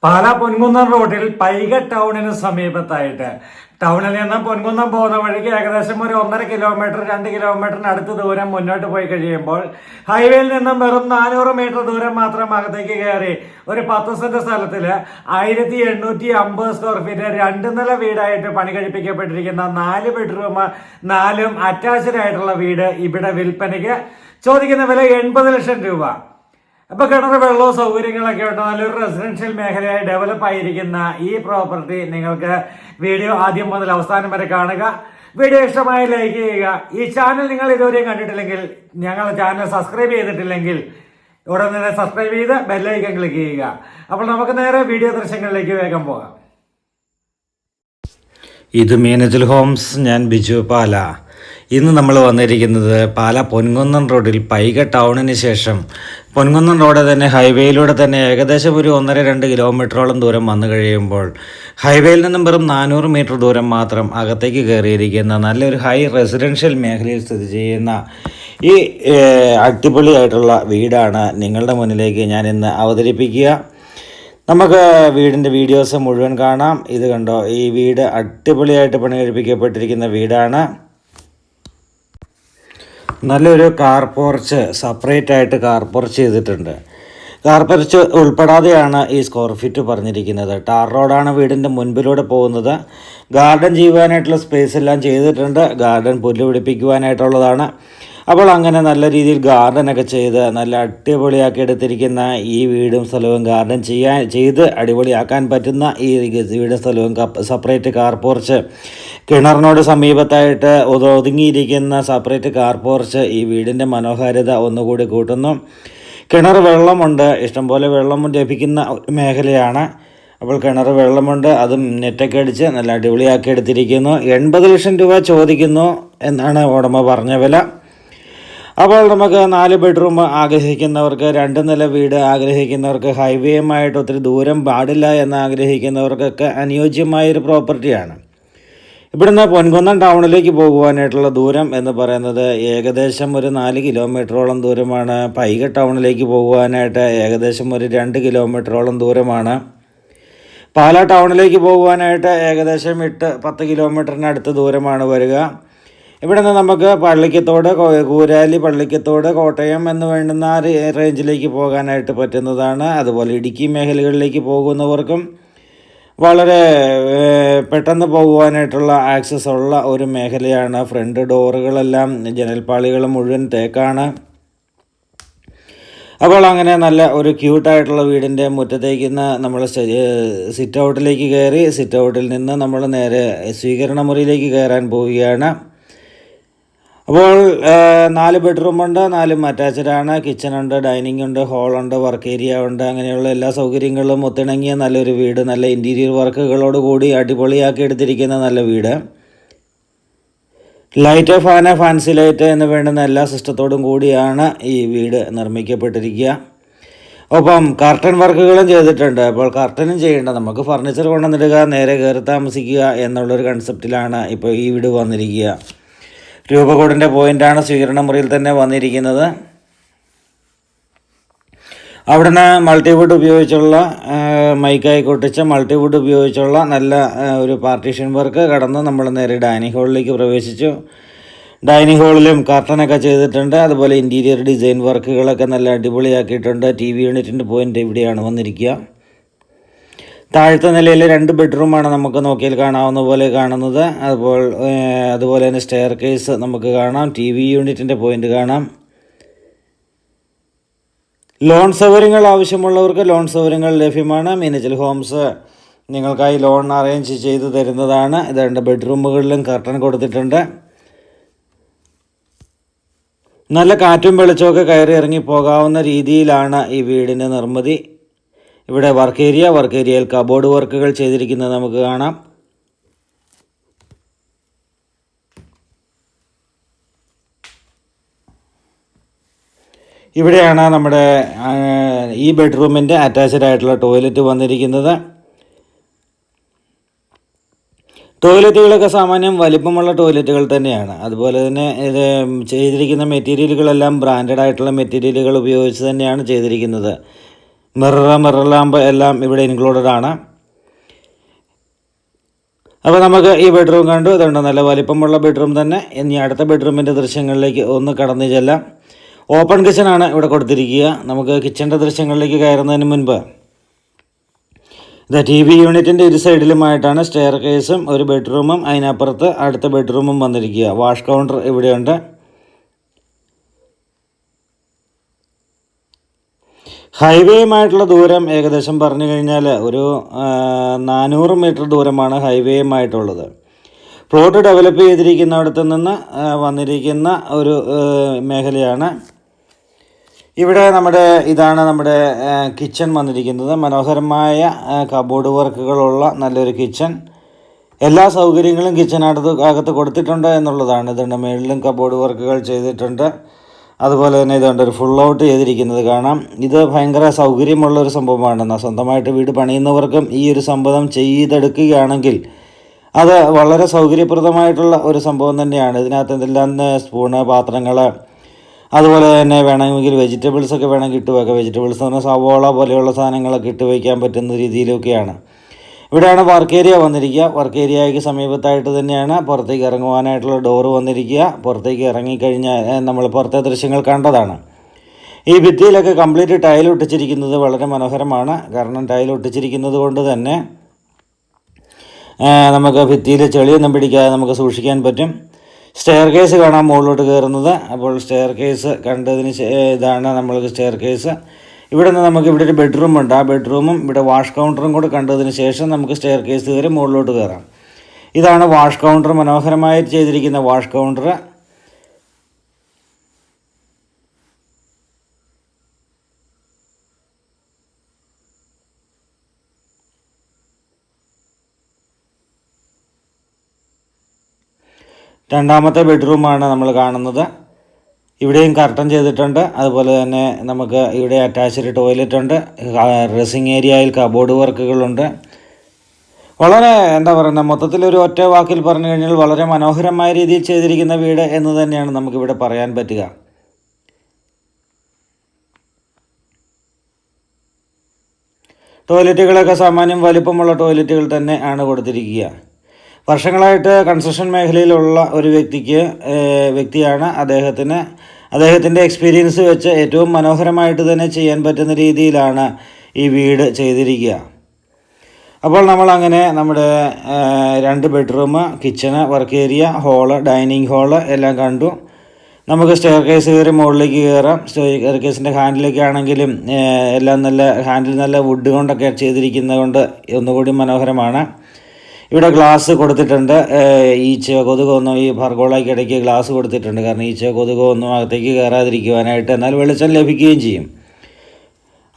പാലാ പൊൻകുന്നം റോഡിൽ പൈക ടൗണിന് സമീപത്തായിട്ട് ടൗണിൽ നിന്ന് പൊൻകുന്നം പോകുന്ന വഴിക്ക് ഏകദേശം ഒരു 1.5 കിലോമീറ്റർ 2 കിലോമീറ്ററിന് അടുത്ത് ദൂരം മുന്നോട്ട് പോയി കഴിയുമ്പോൾ ഹൈവേയിൽ നിന്നും വെറും 400 മീറ്റർ ദൂരം മാത്രം അകത്തേക്ക് കയറി ഒരു 10 സെന്റ് സ്ഥലത്തിൽ 1850 സ്ക്വയർ ഫീറ്റ് 2 നില വീടായിട്ട് പണി കഴിപ്പിക്കപ്പെട്ടിരിക്കുന്ന 4 ബെഡ്റൂം 4 അറ്റാച്ച്ഡ് ആയിട്ടുള്ള വീട് ഇവിടെ വിൽപ്പനയ്ക്ക്. ചോദിക്കുന്ന വില 80 ലക്ഷം രൂപ. അപ്പൊ കിണർ വെള്ളവും സൗകര്യങ്ങളൊക്കെ ഉണ്ട്. നല്ലൊരു റെസിഡൻഷ്യൽ മേഖലയായി ഡെവലപ്പ് ആയിരിക്കുന്ന ഈ പ്രോപ്പർട്ടി നിങ്ങൾക്ക് വീഡിയോ ആദ്യം മുതൽ അവസാനം വരെ കാണുക. വീഡിയോ ഇഷ്ടമായി ലൈക്ക് ചെയ്യുക. ഈ ചാനൽ നിങ്ങൾ ഇതുവരെയും കണ്ടിട്ടില്ലെങ്കിൽ, ഞങ്ങളുടെ ചാനൽ സബ്സ്ക്രൈബ് ചെയ്തിട്ടില്ലെങ്കിൽ ഉടൻ തന്നെ സബ്സ്ക്രൈബ് ചെയ്ത് ബെല്ലൈക്കൺ ക്ലിക്ക് ചെയ്യുക. അപ്പോൾ നമുക്ക് നേരെ വീഡിയോ ദൃശ്യങ്ങളിലേക്ക് വേഗം പോകാം. ഇത് മീനച്ചൽ ഹോംസ്. ഞാൻ ബിജു പാല. ഇന്ന് നമ്മൾ വന്നിരിക്കുന്നത് പാല പൊൻകുന്നം റോഡിൽ പൈക ടൗണിന് ശേഷം പൊൻകുന്നം റോഡ് തന്നെ ഹൈവേയിലൂടെ തന്നെ ഏകദേശം ഒരു 1.5-2 കിലോമീറ്ററോളം ദൂരം വന്നു കഴിയുമ്പോൾ ഹൈവേയിൽ നിന്നും വെറും 400 മീറ്റർ ദൂരം മാത്രം അകത്തേക്ക് കയറിയിരിക്കുന്ന നല്ലൊരു ഹൈ റെസിഡൻഷ്യൽ മേഖലയിൽ സ്ഥിതി ചെയ്യുന്ന ഈ അടിപൊളിയായിട്ടുള്ള വീടാണ് നിങ്ങളുടെ മുന്നിലേക്ക് ഞാൻ ഇന്ന് അവതരിപ്പിക്കുക. നമുക്ക് വീടിൻ്റെ വീഡിയോസ് മുഴുവൻ കാണാം. ഇത് കണ്ടോ, ഈ വീട് അടിപൊളിയായിട്ട് പണി കഴിപ്പിക്കപ്പെട്ടിരിക്കുന്ന വീടാണ്. നല്ലൊരു കാർ പോർച്ച്, സെപ്പറേറ്റ് ആയിട്ട് കാർ പോർച്ച് ചെയ്തിട്ടുണ്ട്. കാർ പോർച്ച് ഉൾപ്പെടാതെയാണ് ഈ സ്ക്വയർ ഫീറ്റ് പറഞ്ഞിരിക്കുന്നത്. ടാർ റോഡാണ് വീടിൻ്റെ മുൻപിലൂടെ പോകുന്നത്. ഗാർഡൻ ചെയ്യുവാനായിട്ടുള്ള സ്പേസ് എല്ലാം ചെയ്തിട്ടുണ്ട്. ഗാർഡൻ പുല്ല് പിടിപ്പിക്കുവാനായിട്ടുള്ളതാണ്. അപ്പോൾ അങ്ങനെ നല്ല രീതിയിൽ ഗാർഡനൊക്കെ ചെയ്ത് നല്ല അടിപൊളിയാക്കി എടുത്തിരിക്കുന്ന ഈ വീടും സ്ഥലവും ഗാർഡൻ ചെയ്ത് അടിപൊളിയാക്കാൻ പറ്റുന്ന ഈ വീടും സ്ഥലവും സെപ്പറേറ്റ് കാർ പോർച്ച്, കിണറിനോട് സമീപത്തായിട്ട് ഒതുങ്ങിയിരിക്കുന്ന സെപ്പറേറ്റ് കാർ പോർച്ച് ഈ വീടിൻ്റെ മനോഹാരിത ഒന്നുകൂടി കൂട്ടുന്നു. കിണർ വെള്ളമുണ്ട്, ഇഷ്ടംപോലെ വെള്ളം ലഭിക്കുന്ന ഒരു മേഖലയാണ്. അപ്പോൾ കിണർ വെള്ളമുണ്ട്, അതും നെറ്റൊക്കെ അടിച്ച് നല്ല അടിപൊളിയാക്കി എടുത്തിരിക്കുന്നു. 80 ലക്ഷം രൂപ ചോദിക്കുന്നു എന്നാണ് ഉടമ പറഞ്ഞ വില. അപ്പോൾ നമുക്ക് 4 ബെഡ്റൂം ആഗ്രഹിക്കുന്നവർക്ക്, 2 നില വീട് ആഗ്രഹിക്കുന്നവർക്ക്, ഹൈവേയുമായിട്ട് ഒത്തിരി ദൂരം പാടില്ല എന്ന് ആഗ്രഹിക്കുന്നവർക്കൊക്കെ അനുയോജ്യമായൊരു പ്രോപ്പർട്ടിയാണ്. ഇവിടുന്ന് പൊൻകുന്നം ടൗണിലേക്ക് പോകുവാനായിട്ടുള്ള ദൂരം എന്ന് പറയുന്നത് ഏകദേശം ഒരു 4 കിലോമീറ്ററോളം ദൂരമാണ്. പൈക ടൗണിലേക്ക് പോകുവാനായിട്ട് ഏകദേശം ഒരു 2 കിലോമീറ്ററോളം ദൂരമാണ്. പാലാ ടൗണിലേക്ക് പോകുവാനായിട്ട് ഏകദേശം 8-10 കിലോമീറ്ററിനടുത്ത് ദൂരമാണ് വരിക. ഇവിടെ നിന്ന് നമുക്ക് പള്ളിക്കത്തോട്, കൂരാലി, പള്ളിക്കത്തോട്, കോട്ടയം എന്ന് വേണ്ടുന്ന റേഞ്ചിലേക്ക് പോകാനായിട്ട് പറ്റുന്നതാണ്. അതുപോലെ ഇടുക്കി മേഖലകളിലേക്ക് പോകുന്നവർക്കും വളരെ പെട്ടെന്ന് പോകുവാനായിട്ടുള്ള ആക്സസ് ഉള്ള ഒരു മേഖലയാണ്. ഫ്രണ്ട് ഡോറുകളെല്ലാം, ജനൽപ്പാളികൾ മുഴുവൻ തേക്കാണ്. അപ്പോൾ അങ്ങനെ നല്ല ഒരു ക്യൂട്ടായിട്ടുള്ള വീടിൻ്റെ മുറ്റത്തേക്ക് നമ്മൾ സിറ്റ് ഔട്ടിലേക്ക് കയറി, സിറ്റ് ഔട്ടിൽ നിന്ന് നമ്മൾ നേരെ സ്വീകരണ മുറിയിലേക്ക് കയറാൻ പോവുകയാണ്. അപ്പോൾ 4 ബെഡ്റൂമുണ്ട്, 4 അറ്റാച്ച്ഡാണ്. കിച്ചണുണ്ട്, ഡൈനിങ് ഉണ്ട്, ഹോളുണ്ട്, വർക്ക് ഏരിയ ഉണ്ട്. അങ്ങനെയുള്ള എല്ലാ സൗകര്യങ്ങളും ഒത്തിണങ്ങിയ നല്ലൊരു വീട്. നല്ല ഇൻറ്റീരിയർ വർക്കുകളോട് കൂടി അടിപൊളിയാക്കി എടുത്തിരിക്കുന്ന നല്ല വീട്. ലൈറ്റ്, ഫാൻസി ലൈറ്റ് എന്ന് വേണ്ടുന്ന എല്ലാ സിസ്റ്റത്തോടും കൂടിയാണ് ഈ വീട് നിർമ്മിക്കപ്പെട്ടിരിക്കുക. ഒപ്പം കർട്ടൻ വർക്കുകളും ചെയ്തിട്ടുണ്ട്. അപ്പോൾ കർട്ടനും ചെയ്യേണ്ട, നമുക്ക് ഫർണിച്ചർ കൊണ്ടുവന്നിടുക, നേരെ കയറി താമസിക്കുക എന്നുള്ളൊരു കൺസെപ്റ്റിലാണ് ഇപ്പോൾ ഈ വീട് വന്നിരിക്കുക. രൂപകോടിൻ്റെ പോയിൻ്റാണ് സ്വീകരണ മുറിയിൽ തന്നെ വന്നിരിക്കുന്നത്. അവിടുന്ന് മൾട്ടിവുഡ് ഉപയോഗിച്ചുള്ള മൈക്കായി കൊട്ടിച്ച മൾട്ടിവുഡ് ഉപയോഗിച്ചുള്ള നല്ല ഒരു പാർട്ടീഷൻ വർക്ക് കടന്ന് നമ്മൾ നേരെ ഡൈനിങ് ഹാളിലേക്ക് പ്രവേശിച്ചു. ഡൈനിങ് ഹാളിലും കർട്ടനൊക്കെ ചെയ്തിട്ടുണ്ട്. അതുപോലെ ഇൻറ്റീരിയർ ഡിസൈൻ വർക്കുകളൊക്കെ നല്ല അടിപൊളിയാക്കിയിട്ടുണ്ട്. TV യൂണിറ്റിൻ്റെ പോയിൻ്റ് ഇവിടെയാണ് വന്നിരിക്കുക. താഴത്തെ നിലയിൽ 2 ബെഡ്റൂമാണ് നമുക്ക് നോക്കിയാൽ കാണാവുന്ന പോലെ കാണുന്നത്. അതുപോലെ തന്നെ സ്റ്റെയർ കേസ് നമുക്ക് കാണാം. TV യൂണിറ്റിൻ്റെ പോയിൻ്റ് കാണാം. ലോൺ സൗകര്യങ്ങൾ ആവശ്യമുള്ളവർക്ക് ലോൺ സൗകര്യങ്ങൾ ലഭ്യമാണ്. മീനച്ചൽ ഹോംസ് നിങ്ങൾക്കായി ലോൺ അറേഞ്ച് ചെയ്ത് തരുന്നതാണ്. ഇത് 2 ബെഡ്റൂമുകളിലും കർട്ടൻ കൊടുത്തിട്ടുണ്ട്. നല്ല കാറ്റും വെളിച്ചമൊക്കെ കയറി ഇറങ്ങി പോകാവുന്ന രീതിയിലാണ് ഈ വീടിൻ്റെ നിർമ്മിതി. ഇവിടെ വർക്ക് ഏരിയയിൽ കബോർഡ് വർക്കുകൾ ചെയ്തിരിക്കുന്നത് നമുക്ക് കാണാം. ഇവിടെയാണ് നമ്മുടെ ഈ ബെഡ്റൂമിൻ്റെ അറ്റാച്ച്ഡ് ആയിട്ടുള്ള ടോയ്ലറ്റ് വന്നിരിക്കുന്നത്. ടോയ്ലറ്റുകളൊക്കെ സാമാന്യം വലിപ്പമുള്ള ടോയ്ലറ്റുകൾ തന്നെയാണ്. അതുപോലെ തന്നെ ഇത് ചെയ്തിരിക്കുന്ന മെറ്റീരിയലുകളെല്ലാം ബ്രാൻഡഡ് ആയിട്ടുള്ള മെറ്റീരിയലുകൾ ഉപയോഗിച്ച് തന്നെയാണ് ചെയ്തിരിക്കുന്നത്. മിറർ ലാമ്പ് എല്ലാം ഇവിടെ ഇൻക്ലൂഡഡ് ആണ്. അപ്പോൾ നമുക്ക് ഈ ബെഡ്റൂം കണ്ടു. ഇതുണ്ട്, നല്ല വലിപ്പമുള്ള ബെഡ്റൂം തന്നെ. ഇനി അടുത്ത ബെഡ്റൂമിൻ്റെ ദൃശ്യങ്ങളിലേക്ക് ഒന്ന് കടന്നു ചെല്ലാം. ഓപ്പൺ കിച്ചണാണ് ഇവിടെ കൊടുത്തിരിക്കുക. നമുക്ക് കിച്ചൻ്റെ ദൃശ്യങ്ങളിലേക്ക് കയറുന്നതിന് മുൻപ് ഇത് TV യൂണിറ്റിൻ്റെ ഇരു സൈഡിലുമായിട്ടാണ് സ്റ്റെയർ കേസും ഒരു ബെഡ്റൂമും അതിനപ്പുറത്ത് അടുത്ത ബെഡ്റൂമും വന്നിരിക്കുക. വാഷ് കൗണ്ടർ ഇവിടെയുണ്ട്. ഹൈവേയുമായിട്ടുള്ള ദൂരം ഏകദേശം പറഞ്ഞു കഴിഞ്ഞാൽ ഒരു 400 മീറ്റർ ദൂരമാണ് ഹൈവേയുമായിട്ടുള്ളത്. പ്ലോട്ട് ഡെവലപ്പ് ചെയ്തിരിക്കുന്നിടത്ത് നിന്ന് വന്നിരിക്കുന്ന ഒരു മേഖലയാണ്. ഇവിടെ ഇതാണ് നമ്മുടെ കിച്ചൺ വന്നിരിക്കുന്നത്. മനോഹരമായ കബോർഡ് വർക്കുകളുള്ള നല്ലൊരു കിച്ചൺ. എല്ലാ സൗകര്യങ്ങളും കിച്ചനകത്ത് കൊടുത്തിട്ടുണ്ട് എന്നുള്ളതാണ്. ഇതുണ്ട്, മുകളിലും കബോർഡ് വർക്കുകൾ ചെയ്തിട്ടുണ്ട്. അതുപോലെ തന്നെ ഇതുണ്ട്, ഒരു ഫുൾ ഔട്ട് ചെയ്തിരിക്കുന്നത് കാണാം. ഇത് ഭയങ്കര സൗകര്യമുള്ളൊരു സംഭവമാണ്. സ്വന്തമായിട്ട് വീട് പണിയുന്നവർക്കും ഈ ഒരു സംഭവം ചെയ്തെടുക്കുകയാണെങ്കിൽ അത് വളരെ സൗകര്യപ്രദമായിട്ടുള്ള ഒരു സംഭവം തന്നെയാണ്. ഇതിനകത്ത് എന്തെല്ലാം സ്പൂണ്, പാത്രങ്ങൾ, അതുപോലെ തന്നെ വേണമെങ്കിൽ വെജിറ്റബിൾസൊക്കെ വേണമെങ്കിൽ ഇട്ട് വയ്ക്കാം. വെജിറ്റബിൾസ് എന്ന് പറഞ്ഞാൽ സവോള പോലെയുള്ള സാധനങ്ങളൊക്കെ ഇട്ട് വയ്ക്കാൻ പറ്റുന്ന രീതിയിലൊക്കെയാണ്. ഇവിടെയാണ് വർക്ക് ഏരിയ വന്നിരിക്കുക. വർക്ക് ഏരിയയ്ക്ക് സമീപത്തായിട്ട് തന്നെയാണ് പുറത്തേക്ക് ഇറങ്ങുവാനായിട്ടുള്ള ഡോറ് വന്നിരിക്കുക. പുറത്തേക്ക് ഇറങ്ങിക്കഴിഞ്ഞാൽ നമ്മൾ പുറത്തെ ദൃശ്യങ്ങൾ കണ്ടതാണ്. ഈ ഭിത്തിയിലൊക്കെ കംപ്ലീറ്റ് ടൈൽ ഒട്ടിച്ചിരിക്കുന്നത് വളരെ മനോഹരമാണ്. കാരണം ടൈൽ ഒട്ടിച്ചിരിക്കുന്നത് കൊണ്ട് തന്നെ നമുക്ക് ഭിത്തിയിൽ ചെളിയൊന്നും പിടിക്കാതെ നമുക്ക് സൂക്ഷിക്കാൻ പറ്റും. സ്റ്റെയർ കേസ് കാണാൻ മുകളിലോട്ട് കയറുന്നത്. അപ്പോൾ സ്റ്റെയർ കേസ് കണ്ടതിന് ഇതാണ് നമ്മൾക്ക് സ്റ്റെയർ കേസ്. ഇവിടെ നിന്ന് നമുക്ക് ഇവിടെ ഒരു ബെഡ്റൂം ഉണ്ട്. ആ ബെഡ്റൂമും ഇവിടെ വാഷ് കൗണ്ടറും കൂടെ കണ്ടതിന് ശേഷം നമുക്ക് സ്റ്റെയർ കേസ് കയറി മുകളിലോട്ട് കയറാം. ഇതാണ് വാഷ് കൗണ്ടർ, മനോഹരമായി ചെയ്തിരിക്കുന്ന വാഷ് കൗണ്ടർ. രണ്ടാമത്തെ ബെഡ്റൂമാണ് നമ്മൾ കാണുന്നത്. ഇവിടെയും കർട്ടൻ ചെയ്തിട്ടുണ്ട്. അതുപോലെ തന്നെ നമുക്ക് ഇവിടെ അറ്റാച്ച്ഡ് ടോയ്ലറ്റ് ഉണ്ട്. ഡ്രസ്സിങ് ഏരിയയിൽ കബോർഡ് വർക്കുകളുണ്ട്. വളരെ എന്താ പറയുക, മൊത്തത്തിലൊരു ഒറ്റ വാക്കിൽ പറഞ്ഞു കഴിഞ്ഞാൽ വളരെ മനോഹരമായ രീതിയിൽ ചെയ്തിരിക്കുന്ന വീട് എന്ന് തന്നെയാണ് നമുക്കിവിടെ പറയാൻ പറ്റുക. ടോയ്ലറ്റുകളൊക്കെ സാമാന്യം വലിപ്പമുള്ള ടോയ്ലറ്റുകൾ തന്നെ ആണ് കൊടുത്തിരിക്കുക. വർഷങ്ങളായിട്ട് കൺസ്ട്രക്ഷൻ മേഖലയിലുള്ള ഒരു വ്യക്തിയാണ്. അദ്ദേഹത്തിൻ്റെ എക്സ്പീരിയൻസ് വെച്ച് ഏറ്റവും മനോഹരമായിട്ട് തന്നെ ചെയ്യാൻ പറ്റുന്ന രീതിയിലാണ് ഈ വീട് ചെയ്തിരിക്കുക. അപ്പോൾ നമ്മളങ്ങനെ നമ്മുടെ 2 bedroom, kitchen, work area, hall, dining hall എല്ലാം കണ്ടു. നമുക്ക് സ്റ്റെയർ കേസ് കയറി മുകളിലേക്ക് കയറാം. സ്റ്റെയർ കേസിൻ്റെ ഹാൻഡിലൊക്കെ ആണെങ്കിലും എല്ലാം നല്ല വുഡ് കൊണ്ടൊക്കെ ചെയ്തിരിക്കുന്നത് കൊണ്ട് ഒന്നുകൂടി മനോഹരമാണ്. ഇവിടെ ഗ്ലാസ് കൊടുത്തിട്ടുണ്ട്. ഈച്ചയോ കൊതുകോ ഒന്നും ഈ പർഗോളയ്ക്ക് ഇടയ്ക്ക് ഗ്ലാസ് കൊടുത്തിട്ടുണ്ട്. കാരണം ഈച്ചയോ കൊതുകോ ഒന്നും അകത്തേക്ക് കയറാതിരിക്കുവാനായിട്ട്. എന്നാൽ വെളിച്ചം ലഭിക്കുകയും ചെയ്യും.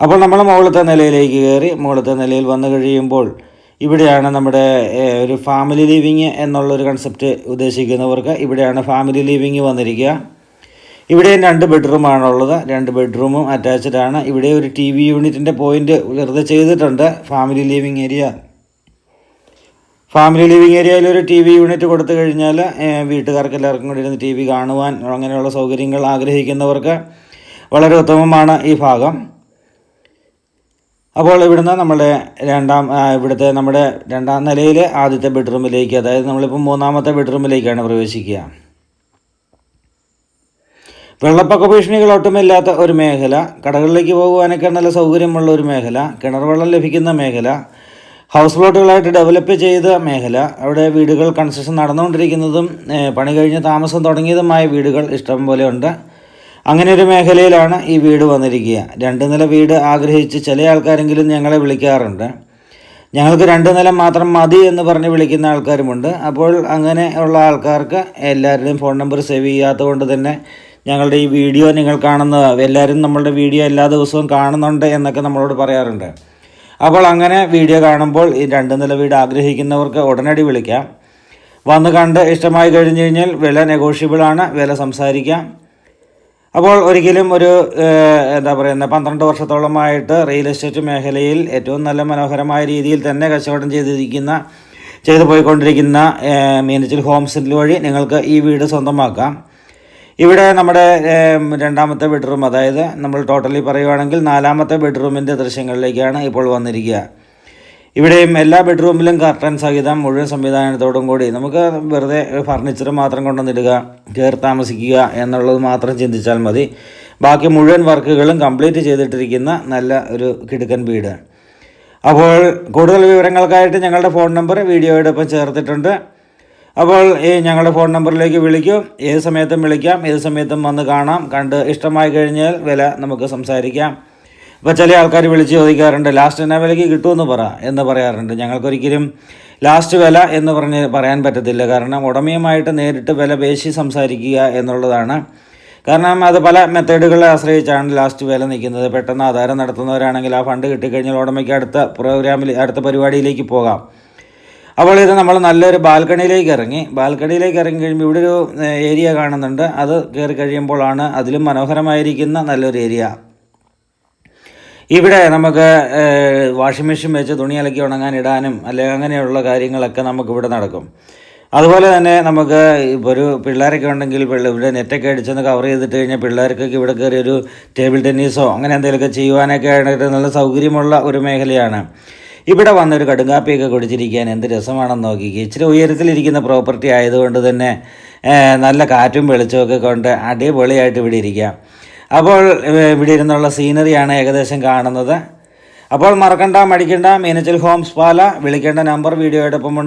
അപ്പോൾ നമ്മൾ മുകളിലത്തെ നിലയിലേക്ക് കയറി. മുകളിലത്തെ നിലയിൽ വന്നു കഴിയുമ്പോൾ ഇവിടെയാണ് നമ്മുടെ ഒരു ഫാമിലി ലിവിങ് എന്നുള്ളൊരു കൺസെപ്റ്റ് ഉദ്ദേശിക്കുന്നവർക്ക് ഇവിടെയാണ് ഫാമിലി ലിവിങ് വന്നിരിക്കുക. ഇവിടെയും 2 ബെഡ്റൂമാണുള്ളത്. 2 ബെഡ്റൂമും അറ്റാച്ച്ഡ് ആണ്. ഇവിടെ ഒരു TV യൂണിറ്റിൻ്റെ പോയിൻ്റ് വെറുതെ ചെയ്തിട്ടുണ്ട്. ഫാമിലി ലിവിങ് ഏരിയയിൽ ഒരു TV യൂണിറ്റ് കൊടുത്തു കഴിഞ്ഞാൽ വീട്ടുകാർക്ക് എല്ലാവർക്കും കൂടി ഇരുന്ന് TV കാണുവാൻ അങ്ങനെയുള്ള സൗകര്യങ്ങൾ ആഗ്രഹിക്കുന്നവർക്ക് വളരെ ഉത്തമമാണ് ഈ ഭാഗം. അപ്പോൾ ഇവിടുന്ന് നമ്മുടെ രണ്ടാം നിലയിൽ ആദ്യത്തെ ബെഡ്റൂമിലേക്ക്, അതായത് നമ്മളിപ്പോൾ 3ാമത്തെ ബെഡ്റൂമിലേക്കാണ് പ്രവേശിക്കുക. വെള്ളപ്പൊക്ക ഭീഷണികൾ ഒട്ടുമില്ലാത്ത ഒരു മേഖല, കടകളിലേക്ക് പോകുവാനൊക്കെ നല്ല സൗകര്യമുള്ള ഒരു മേഖല, കിണർ വെള്ളം ലഭിക്കുന്ന മേഖല, ഹൗസ് പ്ലോട്ടുകളായിട്ട് ഡെവലപ്പ് ചെയ്ത മേഖല, അവിടെ വീടുകൾ കൺസ്ട്രക്ഷൻ നടന്നുകൊണ്ടിരിക്കുന്നതും പണി കഴിഞ്ഞ് താമസം തുടങ്ങിയതുമായ വീടുകൾ ഇഷ്ടം പോലെ ഉണ്ട്. അങ്ങനെ ഒരു മേഖലയിലാണ് ഈ വീട് വന്നിരിക്കുക. 2 നില വീട് ആഗ്രഹിച്ച് ചില ആൾക്കാരെങ്കിലും ഞങ്ങളെ വിളിക്കാറുണ്ട്. ഞങ്ങൾക്ക് 2 നില മാത്രം മതി എന്ന് പറഞ്ഞ് വിളിക്കുന്ന ആൾക്കാരുമുണ്ട്. അപ്പോൾ അങ്ങനെ ഉള്ള ആൾക്കാർക്ക് എല്ലാവരുടെയും ഫോൺ നമ്പർ സേവ് ചെയ്യാത്തത് കൊണ്ട് തന്നെ ഞങ്ങളുടെ ഈ വീഡിയോ നിങ്ങൾ എല്ലാവരും നമ്മളുടെ വീഡിയോ എല്ലാ ദിവസവും കാണുന്നുണ്ട് എന്നൊക്കെ നമ്മളോട് പറയാറുണ്ട്. അപ്പോൾ അങ്ങനെ വീഡിയോ കാണുമ്പോൾ ഈ 2 നില വീട് ആഗ്രഹിക്കുന്നവർക്ക് ഉടനടി വിളിക്കാം. വന്ന് കണ്ട് ഇഷ്ടമായി കഴിഞ്ഞ് കഴിഞ്ഞാൽ വില നെഗോഷ്യബിളാണ്, വില സംസാരിക്കാം. അപ്പോൾ ഒരിക്കലും ഒരു 12 വർഷത്തോളമായിട്ട് റിയൽ എസ്റ്റേറ്റ് മേഖലയിൽ ഏറ്റവും നല്ല മനോഹരമായ രീതിയിൽ തന്നെ കച്ചവടം ചെയ്തു പോയിക്കൊണ്ടിരിക്കുന്ന മീനച്ചിൽ ഹോംസിൽ വഴി നിങ്ങൾക്ക് ഈ വീട് സ്വന്തമാക്കാം. ഇവിടെ നമ്മുടെ രണ്ടാമത്തെ ബെഡ്റൂം, അതായത് നമ്മൾ ടോട്ടലി പറയുവാണെങ്കിൽ 4ാമത്തെ ബെഡ്റൂമിൻ്റെ ദൃശ്യങ്ങളിലേക്കാണ് ഇപ്പോൾ വന്നിരിക്കുക. ഇവിടെയും എല്ലാ ബെഡ്റൂമിലും കർട്ടൻ സഹിതം മുഴുവൻ സംവിധാനത്തോടും കൂടി നമുക്ക് വെറുതെ ഫർണിച്ചർ മാത്രം കൊണ്ടുവന്നിടുക, കയറി താമസിക്കുക എന്നുള്ളത് മാത്രം ചിന്തിച്ചാൽ മതി. ബാക്കി മുഴുവൻ വർക്കുകളും കംപ്ലീറ്റ് ചെയ്തിട്ടിരിക്കുന്ന നല്ല ഒരു കിടുക്കൻ വീട്. അപ്പോൾ കൂടുതൽ വിവരങ്ങൾക്കായിട്ട് ഞങ്ങളുടെ ഫോൺ നമ്പർ വീഡിയോയുടെ ഒപ്പം ചേർത്തിട്ടുണ്ട്. അപ്പോൾ ഞങ്ങളുടെ ഫോൺ നമ്പറിലേക്ക് വിളിക്കൂ. ഏത് സമയത്തും വിളിക്കാം, ഏത് സമയത്തും വന്ന് കാണാം. കണ്ട് ഇഷ്ടമായി കഴിഞ്ഞാൽ വില നമുക്ക് സംസാരിക്കാം. ഇപ്പോൾ ചില ആൾക്കാർ വിളിച്ച് ചോദിക്കാറുണ്ട്, ലാസ്റ്റ് എന്നാ വിലയ്ക്ക് കിട്ടുമെന്ന് എന്ന് പറയാറുണ്ട്. ഞങ്ങൾക്കൊരിക്കലും ലാസ്റ്റ് വില എന്ന് പറയാൻ പറ്റത്തില്ല. കാരണം ഉടമയുമായിട്ട് നേരിട്ട് വില പേശി സംസാരിക്കുക എന്നുള്ളതാണ്. കാരണം അത് പല മെത്തേഡുകളെ ആശ്രയിച്ചാണ് ലാസ്റ്റ് വില നിൽക്കുന്നത്. പെട്ടെന്ന് ആധാരം നടത്തുന്നവരാണെങ്കിൽ ആ ഫണ്ട് കിട്ടിക്കഴിഞ്ഞാൽ ഉടമയ്ക്ക് അടുത്ത പരിപാടിയിലേക്ക് പോകാം. അപ്പോൾ ഇത് നമ്മൾ നല്ലൊരു ബാൽക്കണിയിലേക്ക് ഇറങ്ങി കഴിയുമ്പോൾ ഇവിടെ ഒരു ഏരിയ കാണുന്നുണ്ട്. അത് കയറി കഴിയുമ്പോഴാണ് അതിലും മനോഹരമായിരിക്കുന്ന നല്ലൊരു ഏരിയ. ഇവിടെ നമുക്ക് വാഷിംഗ് മെഷീൻ വെച്ച് തുണി അലക്കി ഉണങ്ങാൻ ഇടാനും അല്ലെങ്കിൽ അങ്ങനെയുള്ള കാര്യങ്ങളൊക്കെ നമുക്കിവിടെ നടക്കും. അതുപോലെ തന്നെ നമുക്ക് ഇപ്പോൾ ഒരു പിള്ളേരൊക്കെ ഉണ്ടെങ്കിൽ ഇവിടെ നെറ്റൊക്കെ അടിച്ചൊന്ന് കവർ ചെയ്തിട്ട് കഴിഞ്ഞാൽ പിള്ളേർക്കൊക്കെ ഇവിടെ കയറി ഒരു ടേബിൾ ടെന്നീസോ അങ്ങനെ എന്തെങ്കിലുമൊക്കെ ചെയ്യുവാനൊക്കെ ആയിട്ട് നല്ല സൗകര്യമുള്ള ഒരു മേഖലയാണ്. ഇവിടെ വന്നൊരു കടുങ്കാപ്പിയൊക്കെ കുടിച്ചിരിക്കാൻ എന്ത് രസമാണെന്ന് നോക്കിക്കുക. ഇച്ചിരി ഉയരത്തിലിരിക്കുന്ന പ്രോപ്പർട്ടി ആയതുകൊണ്ട് തന്നെ നല്ല കാറ്റും വെളിച്ചമൊക്കെ കൊണ്ട് അടിപൊളിയായിട്ട് ഇവിടെ ഇരിക്കാം. അപ്പോൾ ഇവിടെ ഇരുന്നുള്ള സീനറിയാണ് ഏകദേശം കാണുന്നത്. അപ്പോൾ മറക്കണ്ട, മടിക്കണ്ട, മീനച്ചിൽ ഹോംസ് പാല. വിളിക്കേണ്ട നമ്പർ വീഡിയോയോടൊപ്പമുണ്ട്.